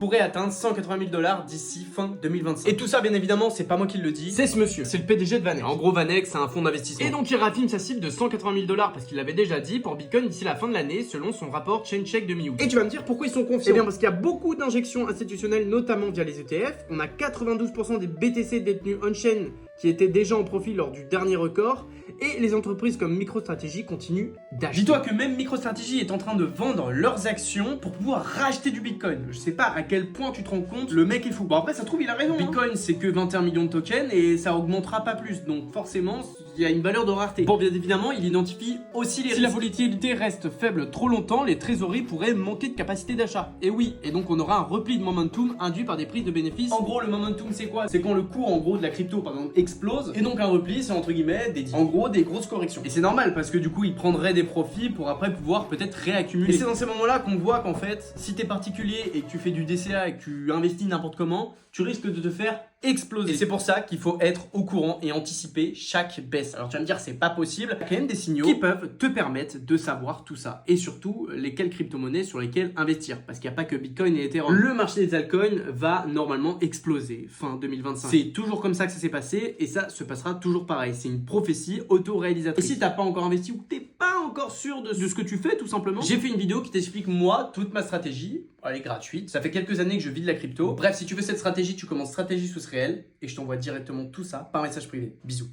pourrait atteindre 180 000 $ d'ici fin 2025. Et tout ça, bien évidemment, c'est pas moi qui le dis, c'est ce monsieur. C'est le PDG de Vaneck. En gros, Vaneck, c'est un fonds d'investissement. Et donc, il raffine sa cible de 180 000 $ parce qu'il l'avait déjà dit pour Bitcoin d'ici la fin de l'année, selon son rapport ChainCheck de mi-août. Et tu vas me dire pourquoi ils sont confiants? Eh bien, parce qu'il y a beaucoup d'injections institutionnelles, notamment via les ETF. On a 92% des BTC détenus on-chain qui étaient déjà en profit lors du dernier record. Et les entreprises comme MicroStrategy continuent d'acheter. Dis-toi que même MicroStrategy est en train de vendre leurs actions pour pouvoir racheter du Bitcoin. Je sais pas à quel point tu te rends compte, le mec est fou. Bon après ça se trouve il a raison. Bitcoin c'est que 21 millions de tokens et ça augmentera pas plus. Donc forcément il y a une valeur de rareté. Bon bien évidemment il identifie aussi les risques. Si la volatilité reste faible trop longtemps, les trésoreries pourraient manquer de capacité d'achat. Et oui, et donc on aura un repli de momentum induit par des prises de bénéfices. En gros le momentum c'est quoi? C'est quand le cours en gros de la crypto par exemple explose. Et donc un repli c'est entre guillemets des grosses corrections. Et c'est normal parce que du coup, ils prendraient des profits pour après pouvoir peut-être réaccumuler. Et c'est dans ces moments-là qu'on voit qu'en fait, si t'es particulier et que tu fais du DCA et que tu investis n'importe comment, tu risques de te faire exploser. Et c'est pour ça qu'il faut être au courant et anticiper chaque baisse. Alors tu vas me dire, c'est pas possible. Il y a quand même des signaux qui peuvent te permettre de savoir tout ça. Et surtout, lesquelles crypto-monnaies sur lesquelles investir. Parce qu'il n'y a pas que Bitcoin et Ethereum. Le marché des altcoins va normalement exploser fin 2025. C'est toujours comme ça que ça s'est passé et ça se passera toujours pareil. C'est une prophétie auto-réalisatrice. Et si t'as pas encore investi ou que t'es pas encore sûr de ce que tu fais tout simplement, j'ai fait une vidéo qui t'explique moi toute ma stratégie. Elle est gratuite. Ça fait quelques années que je vis de la crypto. Bref, si tu veux cette stratégie, tu commences Stratégie sous ce réel et je t'envoie directement tout ça par message privé. Bisous.